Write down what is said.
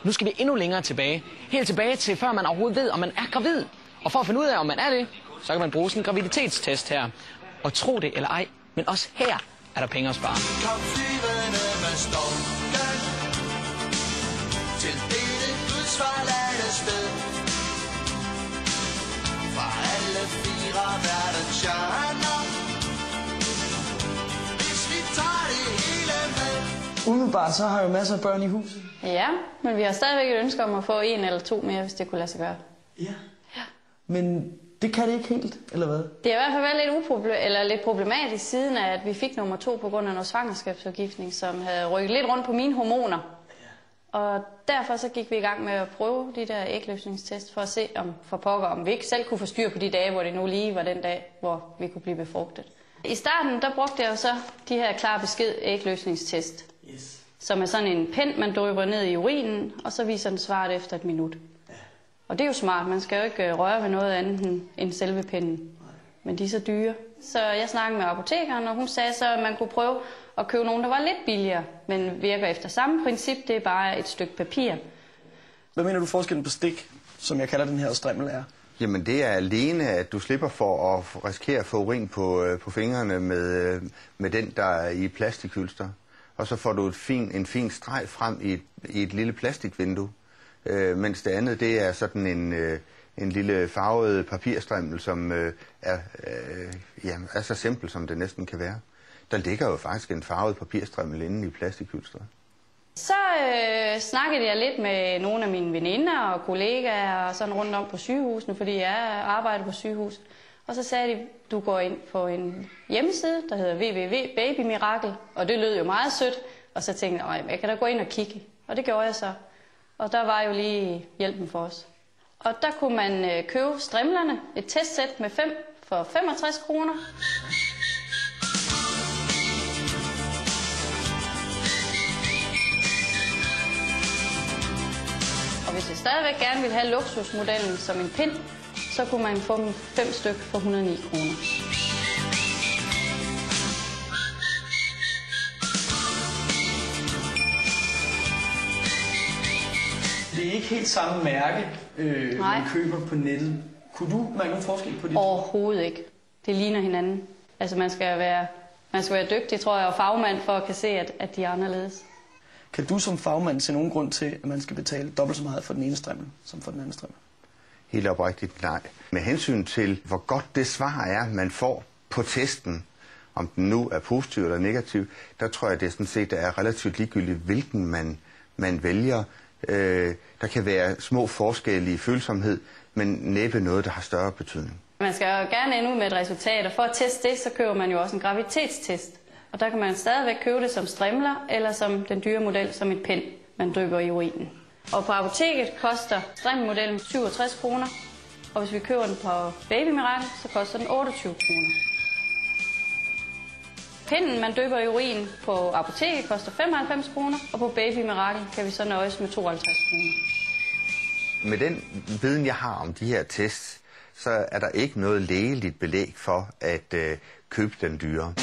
Nu skal vi endnu længere tilbage. Helt tilbage til før man overhovedet ved, om man er gravid. Og for at finde ud af, om man er det, så kan man bruge sådan en graviditetstest her. Og tro det eller ej, men også her er der penge at spare. Kom flyvende med storken til dette gudsforladte sted. Fra alle fire verdenshjørner, hvis vi tager det hele med. Umiddelbart så har jeg jo masser af børn i huset. Ja, men vi har stadigvæk et ønske om at få 1 eller 2 mere, hvis det kunne lade sig gøre. Ja. Men det kan det ikke helt, eller hvad? Det har i hvert fald været lidt problematisk siden af, at vi fik nummer 2 på grund af noget svangerskabsforgiftning, som havde rykket lidt rundt på mine hormoner. Og derfor så gik vi i gang med at prøve de der ægløsningstest for at se, om vi ikke selv kunne få styr på de dage, hvor det nu lige var den dag, hvor vi kunne blive befrugtet. I starten der brugte jeg jo så de her klar besked ægløsningstest, som er sådan en pen, man drypper ned i urinen, og så viser den svaret efter 1 minut. Og det er jo smart, man skal jo ikke røre ved noget andet end selve pinden. Men de er så dyre. Så jeg snakkede med apotekeren, og hun sagde så, at man kunne prøve at købe nogen, der var lidt billigere, men virker efter samme princip, det er bare et stykke papir. Hvad mener du forskellen på stik, som jeg kalder den her strimmel, er? Jamen det er alene, at du slipper for at risikere at få urin på fingrene med den, der er i plastikhylster. Og så får du en fin streg frem i et lille plastikvindue. Mens det andet, det er sådan en lille farvet papirstrimmel, som er så simpel, som det næsten kan være. Der ligger jo faktisk en farvet papirstrimmel inde i plastikhylstret. Så snakkede jeg lidt med nogle af mine veninder og kollegaer og sådan rundt om på sygehusene, fordi jeg arbejder på sygehus. Og så sagde de, du går ind på en hjemmeside, der hedder www.babymirakel, og det lød jo meget sødt. Og så tænkte jeg kan da gå ind og kigge. Og det gjorde jeg så. Og der var jo lige hjælpen for os. Og der kunne man købe strimlerne, et testsæt med 5 for 65 kroner. Og hvis jeg stadigvæk gerne ville have luksusmodellen som en pind, så kunne man få dem 5 stykker for 109 kroner. Det er ikke helt samme mærke, man køber på nettet. Kunne du mærke nogen forskel på det? Overhovedet ikke. Det ligner hinanden. Altså man skal være dygtig, tror jeg, og fagmand for at kan se, at de er anderledes. Kan du som fagmand se nogen grund til, at man skal betale dobbelt så meget for den ene strimmel, som for den anden strimmel? Helt oprigtigt nej. Med hensyn til, hvor godt det svar er, man får på testen, om den nu er positiv eller negativ, der tror jeg, det sådan set er relativt ligegyldigt, hvilken man vælger. Der kan være små forskelle i følsomhed, men næppe noget, der har større betydning. Man skal jo gerne ende ud med et resultat, og for at teste det, så køber man jo også en graviditetstest. Og der kan man stadigvæk købe det som strimler, eller som den dyre model, som et pen, man drypper i urinen. Og på apoteket koster strimmelmodellen 67 kroner, og hvis vi køber den på Babymirakel, så koster den 28 kroner. Pinden, man døber i urin på apoteket, koster 95 kroner, og på Babymirakel kan vi så nøjes med 52 kroner. Med den viden, jeg har om de her tests, så er der ikke noget lægeligt belæg for at købe den dyre.